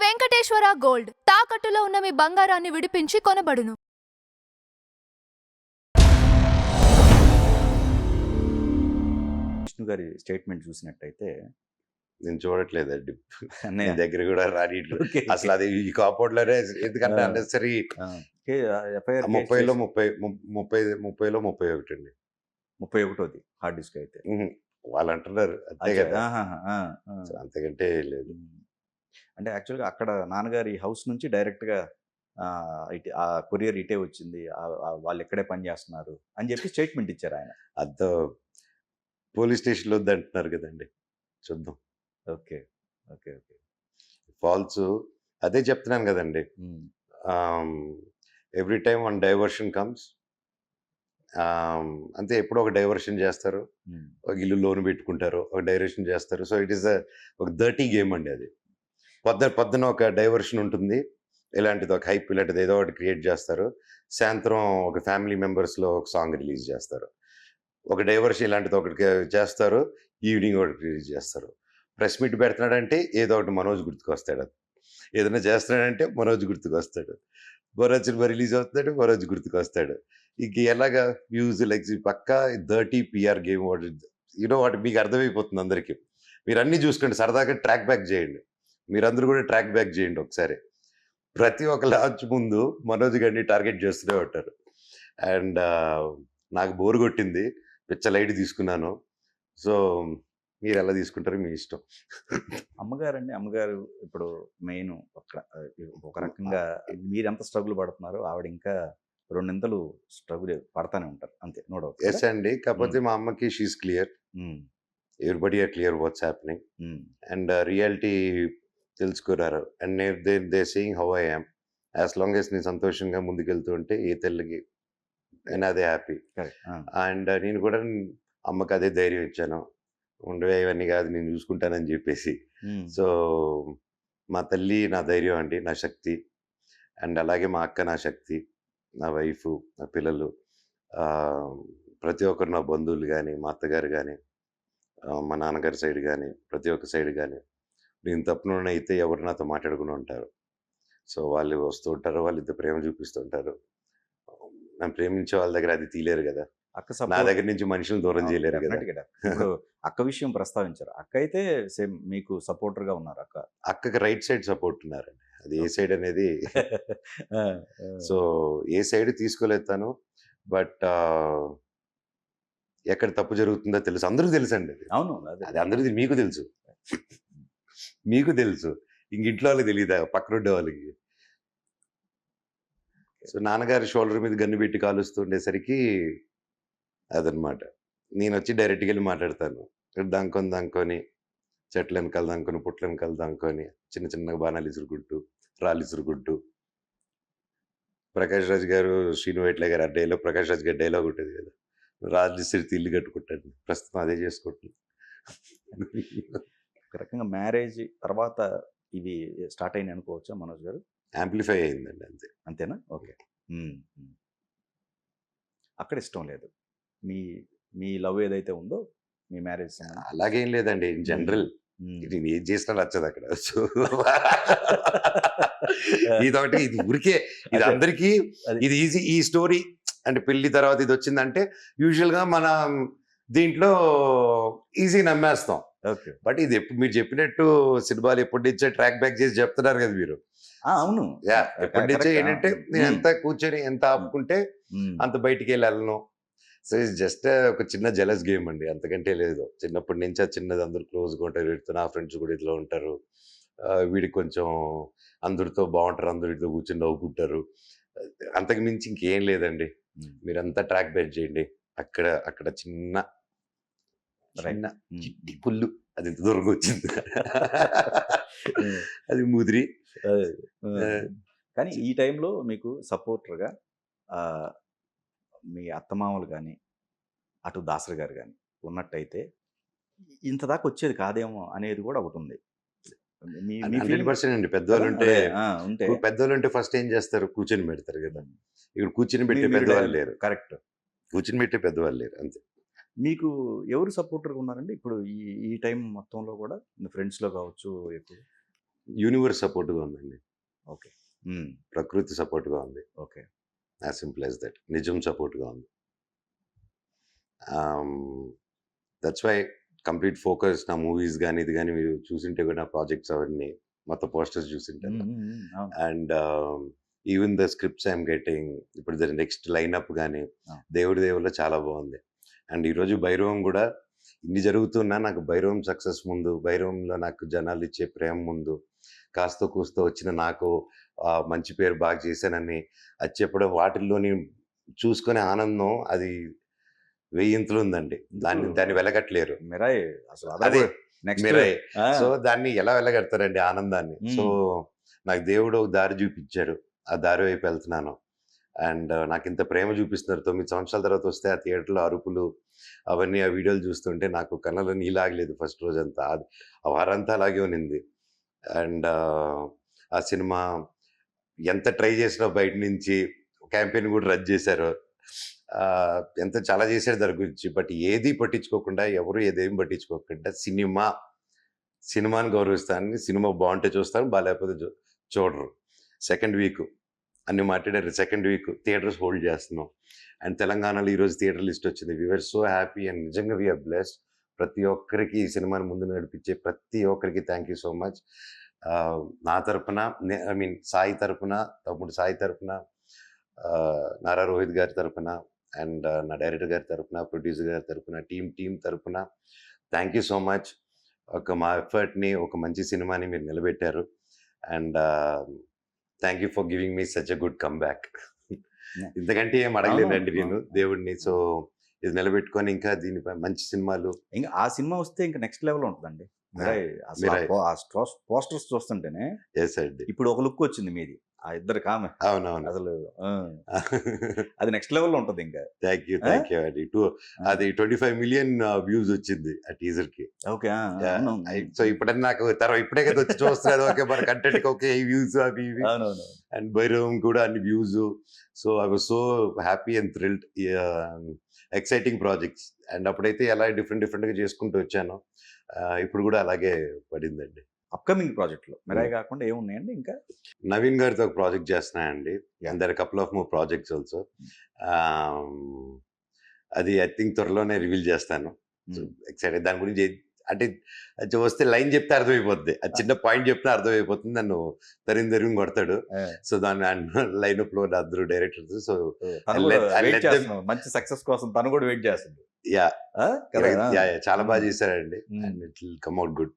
Venkateswara gold తాకట్టులో ఉన్న మీ బంగారాన్ని విడిపించి కొనబడును. విష్ణు గారి స్టేట్మెంట్ చూసినట్టయితే నేను చూడట్లేదండి. అన్నయ్య నేను దగ్గర కూడా రానిట్లు ఓకే, అసలు అది ఈ కాంపౌండ్ లోనే ఎందుకంటే ఆ. అన్నెసరీ ఎఫ్ఐఆర్ 30లో 31 అండి. 31ది హార్డ్ డిస్క్ అయితే వాళ్ళు అంటున్నారు అంతే అచ్చా, కదా. ఆహాహా, ఆ, ఆ. సో అంతకంటే లేదు. అంటే యాక్చువల్గా అక్కడ నాన్నగారి హౌస్ నుంచి డైరెక్ట్గా ఇటు ఆ కొరియర్ ఇటే వచ్చింది, వాళ్ళు ఎక్కడే పని చేస్తున్నారు అని చెప్పి స్టేట్మెంట్ ఇచ్చారు ఆయన. అంత పోలీస్ స్టేషన్లో వద్దు అంటున్నారు కదండి. చూద్దాం. ఓకే ఓకే ఓకే ఫాల్స్ అదే చెప్తున్నాను కదండి. Every time one diversion comes. అంతే ఎప్పుడో ఒక డైవర్షన్ చేస్తారు, ఒక ఇల్లు లోన్ పెట్టుకుంటారు, ఒక డైవర్షన్ చేస్తారు. సో ఇట్ ఈస్ ఒక డర్టీ గేమ్ అండి అది. పొద్దున ఒక డైవర్షన్ ఉంటుంది, ఇలాంటిది ఒక హైప్ ఇలాంటిది ఏదో ఒకటి క్రియేట్ చేస్తారు. సాయంత్రం ఒక ఫ్యామిలీ మెంబర్స్లో ఒక సాంగ్ రిలీజ్ చేస్తారు. ఒక డైవర్షన్ ఇలాంటిది ఒకటి చేస్తారు, ఈవినింగ్ ఒకటి రిలీజ్ చేస్తారు. ప్రెస్ మీట్ పెడుతున్నాడంటే ఏదో ఒకటి మనోజ్ గుర్తుకొస్తాడు. అది ఏదైనా చేస్తున్నాడంటే మనోజ్ గుర్తుకొస్తాడు. మనోజ్ సినిమా రిలీజ్ అవుతున్నాడు, మనోజ్ గుర్తుకొస్తాడు. ఇంక ఎలాగా వ్యూస్ లైక్స్ పక్కా 30 పిఆర్ గేమ్ వాటి యూనో వాటి మీకు అర్థమైపోతుంది అందరికీ. మీరు అన్నీ చూసుకోండి, సరదాగా ట్రాక్ బ్యాక్ చేయండి. మీరందరూ కూడా ట్రాక్ బ్యాక్ చేయండి ఒకసారి. ప్రతి ఒక్క లాంచ్ ముందు మనోజ్ గారిని టార్గెట్ చేస్తూనే ఉంటారు. అండ్ నాకు బోర్ కొట్టింది, పిచ్చ లైట్ తీసుకున్నాను. సో మీరు ఎలా తీసుకుంటారో మీ ఇష్టం. అమ్మగారు ఇప్పుడు మెయిన్ ఒక రకంగా మీరు ఎంత స్ట్రగుల్ పడుతున్నారో ఆవిడ ఇంకా రెండింతలు స్ట్రగుల్ పడతానే ఉంటారు, అంతే నో డౌట్. ఎస్ అండి, కాకపోతే మా అమ్మకి she's clear, everybody are clear what's happening and reality తెలుసుకున్నారు. And they saying how I am. As long as నేను సంతోషంగా ముందుకెళ్తూ ఉంటే ఏ తెల్లకి నేను అదే హ్యాపీ. అండ్ నేను కూడా అమ్మకి అదే ధైర్యం ఇచ్చాను, ఉండవే ఇవన్నీ కాదు నేను చూసుకుంటానని చెప్పేసి. సో మా తల్లి నా ధైర్యం అండి, నా శక్తి. అండ్ అలాగే మా అక్క నా శక్తి, నా వైఫ్, నా పిల్లలు, ప్రతి ఒక్కరు నా బంధువులు కానీ, మా అత్తగారు కానీ, మా నాన్నగారి సైడ్ కానీ, ప్రతి ఒక్క సైడ్ కానీ నేను తప్పున అయితే ఎవరు నాతో మాట్లాడుకుని ఉంటారు. సో వాళ్ళు వస్తూ ఉంటారు, వాళ్ళు ఇంత ప్రేమ చూపిస్తుంటారు. నన్ను ప్రేమించే వాళ్ళ దగ్గర అది తీయలేరు కదా, నా దగ్గర నుంచి మనుషులను దూరం చేయలేరు కదా. ఇప్పుడు అక్క విషయం ప్రస్తావించారు, అక్క అయితే సేమ్ మీకు సపోర్టర్ గా ఉన్నారు. అక్కకి రైట్ సైడ్ సపోర్ట్ ఉన్నారండి, అది ఏ సైడ్ అనేది సో ఏ సైడ్ తీసుకోలేదు తను. బట్ ఎక్కడ తప్పు జరుగుతుందో తెలుసు, అందరూ తెలుసు అండి. అవును, అది అందరిది మీకు తెలుసు, మీకు తెలుసు, ఇంక ఇంట్లో వాళ్ళకి తెలియదా, పక్కనుండే వాళ్ళకి. సో నాన్నగారి షోల్డర్ మీద గన్ను పెట్టి కాలుస్తుండేసరికి అదనమాట. నేను వచ్చి డైరెక్ట్గా వెళ్ళి మాట్లాడతాను. దాంకొని చెట్ల వెనకాల దాంకొని, పుట్ల వెనకాల దాంకొని, చిన్న చిన్న బాణాలు ఇసురుకుంటూ, రాళ్ళు ఇసురుకుంటూ. ప్రకాష్ రాజ్ గారు, శ్రీను వైట్ల గారు ఆ డైలాగ్, ప్రకాష్ రాజ్ గారి డైలాగ్ ఉంటుంది కదా, రాళ్ళు ఇసిరితే ఇల్లు కట్టుకుంటాడు. ప్రస్తుతం అదే చేసుకుంటున్నాను. ఒక రకంగా మ్యారేజ్ తర్వాత ఇవి స్టార్ట్ అయినాయి అనుకోవచ్చా మనోజ్ గారు? యాంప్లిఫై అయిందండి, అంతే. అంతేనా? ఓకే. అక్కడ ఇష్టం లేదు, మీ లవ్ ఏదైతే ఉందో మీ మ్యారేజ్ అలాగేం లేదండి. ఇన్ జనరల్ నేను ఏం చేసినా నచ్చదు అక్కడ. సో ఇదొకటి, ఇది ఊరికే, ఇది అందరికీ ఇది ఈజీ. ఈ స్టోరీ అంటే పెళ్లి తర్వాత ఇది వచ్చిందంటే యూజువల్గా మనం దీంట్లో ఈజీ నమ్మేస్తాం. బట్ ఇది మీరు చెప్పినట్టు సినిమాలు ఎప్పటి నుంచే ట్రాక్ బ్యాక్ చేసి చెప్తున్నారు కదా మీరు. అవును, ఎప్పటి నుంచే ఏంటంటే నేను ఎంత కూర్చొని ఎంత ఆపుకుంటే అంత బయటికి వెళ్ళను. సో ఇది జస్ట్ ఒక చిన్న జెలస్ గేమ్ అండి, అంతకంటే లేదు. చిన్నప్పటి నుంచి అది చిన్నది, అందరూ క్లోజ్గా ఉంటారు, వీటితో నా ఫ్రెండ్స్ కూడా ఇట్లా ఉంటారు, వీడికి కొంచెం అందరితో బాగుంటారు, అందరితో కూర్చొని నవ్వుకుంటారు, అంతకు మించి ఇంకేం లేదండి. మీరంతా ట్రాక్ బ్యాక్ చేయండి. అక్కడ చిన్న చిట్టి పుల్లు అది ఇంత దూరంగా వచ్చింది, అది ముదిరి. కానీ ఈ టైంలో మీకు సపోర్టర్గా మీ అత్తమామలు కానీ, అటు దాసరి గారు కానీ ఉన్నట్టయితే ఇంత దాకా వచ్చేది కాదేమో అనేది కూడా ఒకటి ఉంది. 100% అండి. పెద్దవాళ్ళు ఉంటే ఫస్ట్ ఏం చేస్తారు, కూర్చొని పెడతారు కదా. ఇక్కడ కూర్చొని పెట్టే పెద్దవాళ్ళు లేరు. కరెక్ట్, కూర్చొని పెట్టే పెద్దవాళ్ళు లేరు, అంతే. మీకు ఎవరు సపోర్టర్గా ఉన్నారండి ఇప్పుడు ఈ టైం మొత్తంలో కూడా, ఫ్రెండ్స్లో కావచ్చు ఎక్కువ? యూనివర్స్ సపోర్ట్గా ఉందండి, ఓకే. ప్రకృతి సపోర్ట్గా ఉంది, okay. As simple as that. నిజం సపోర్ట్గా ఉంది. దట్స్ వై కంప్లీట్ ఫోకస్ నా మూవీస్ కానీ ఇది కానీ మీరు చూసింటే కూడా నా ప్రాజెక్ట్స్ అవన్నీ మొత్తం పోస్టర్స్ చూసింటారు. అవును. And even the scripts I'm getting ఇప్పుడు దాని నెక్స్ట్ లైనప్ కానీ Ah. దేవుడి దేవుల్లో చాలా బాగుంది. అండ్ ఈరోజు భైరవం కూడా ఇన్ని జరుగుతున్నా నాకు భైరవం సక్సెస్ ముందు, భైరవంలో నాకు జనాలు ఇచ్చే ప్రేమ ముందు, కాస్త కూస్తో వచ్చిన నాకు మంచి పేరు బాగా చేశానని అది చెప్పడం, వాటిల్లోని చూసుకునే ఆనందం అది వెయ్యింతలు ఉందండి. దాన్ని వెలగట్లేరు. మిరాయ్ అసలు అదే నెక్స్ట్ మిరాయ్. సో దాన్ని ఎలా వెళ్ళగడతారండి ఆనందాన్ని. సో నాకు దేవుడు ఒక దారి చూపించాడు, ఆ దారి వైపు వెళ్తున్నాను. అండ్ నాకు ఇంత ప్రేమ చూపిస్తున్నారు. 9 సంవత్సరాల తర్వాత వస్తే ఆ థియేటర్లో అరుపులు అవన్నీ ఆ వీడియోలు చూస్తుంటే నాకు కళ్ళలో నీలాగలేదు ఫస్ట్ రోజంతా. ఆ వారంతా అలాగే ఉన్నింది. అండ్ ఆ సినిమా ఎంత ట్రై చేసినా బయట నుంచి క్యాంపెయిన్ కూడా రద్దు చేశారు. ఎంత చాలా చేశారు దాని గురించి. బట్ ఏది పట్టించుకోకుండా, ఎవరు ఏదేమి పట్టించుకోకుండా సినిమాని గౌరవిస్తాను. సినిమా బాగుంటే చూస్తాను, బాగాలేకపోతే చూడరు. సెకండ్ వీక్ అన్ని మాట్లాడారు. సెకండ్ వీక్ థియేటర్స్ హోల్డ్ చేస్తున్నాం. అండ్ తెలంగాణలో ఈరోజు థియేటర్ లిస్ట్ వచ్చింది. వీఆర్ సో హ్యాపీ అండ్ నిజంగా వీఆర్ బ్లెస్డ్. ప్రతి ఒక్కరికి ఈ సినిమాని ముందు నడిపించే ప్రతి ఒక్కరికి థ్యాంక్ యూ సో మచ్. నా తరపున, ఐ మీన్ సాయి తరపున, తమ్ముడు సాయి తరపున, నారా రోహిత్ గారి తరపున, అండ్ నా డైరెక్టర్ గారి తరపున, ప్రొడ్యూసర్ గారి తరపున, టీం తరపున థ్యాంక్ యూ సో మచ్. మా ఎఫర్ట్ని, ఒక మంచి సినిమాని మీరు నిలబెట్టారు. And thank you for giving me such a good come back. ఇంతకంటే ఏం అడగలేదండి నేను దేవుడిని. సో ఇది నిలబెట్టుకొని ఇంకా దీనిపై మంచి సినిమాలు, ఇంకా ఆ సినిమా వస్తే ఇంకా నెక్స్ట్ లెవెల్ ఉంటుందండి. మిరాయ్. పోస్టర్స్ చూస్తుంటేనే ఎస్ అండి. ఇప్పుడు ఒక లుక్ వచ్చింది మీది, ఆ ఇద్దరు కామె అవునవును. అసలు అది నెక్స్ట్ లెవెల్లో ఉంటుంది ఇంకా. థ్యాంక్ యూ అండి. అది 25 మిలియన్ వ్యూస్ వచ్చింది ఆ టీజర్ కి. ఓకే. సో ఇప్పుడన్నా నాకు ఇప్పుడే కదా వచ్చి చూస్తున్నారు. ఓకే, మన కంటెంట్ ఓకే, ఈ వ్యూస్ అవి ఇవి. అవునవును. అండ్ భైరవం కూడా అన్ని views. So I was so happy and thrilled. Exciting projects. And అప్పుడైతే ఎలా డిఫరెంట్గా చేసుకుంటూ వచ్చాను, ఇప్పుడు కూడా అలాగే పడిందండి. అప్కమింగ్ ప్రాజెక్ట్లో మిరాయ్ కాకుండా ఏమున్నాయండి ఇంకా? నవీన్ గారితో ఒక ప్రాజెక్ట్ చేస్తున్నాయండి. And there couple of more projects also. అది ఐ థింక్ త్వరలోనే రివీల్ చేస్తాను. ఎక్సైటెడ్ దాని గురించి. అంటే అది వస్తే లైన్ చెప్తే అర్థమైపోద్ది, అది చిన్న పాయింట్ చెప్తే అర్థమైపోతుంది. నన్ను తరిమి కొడతాడు. సో దాని లైన్ అప్ లో అందరూ డైరెక్టర్స్. సో మంచి సక్సెస్ కోసం తను కూడా వెయిట్ చేస్తుంది. యా చాలా బాగా చేశారండి. And it will come out good.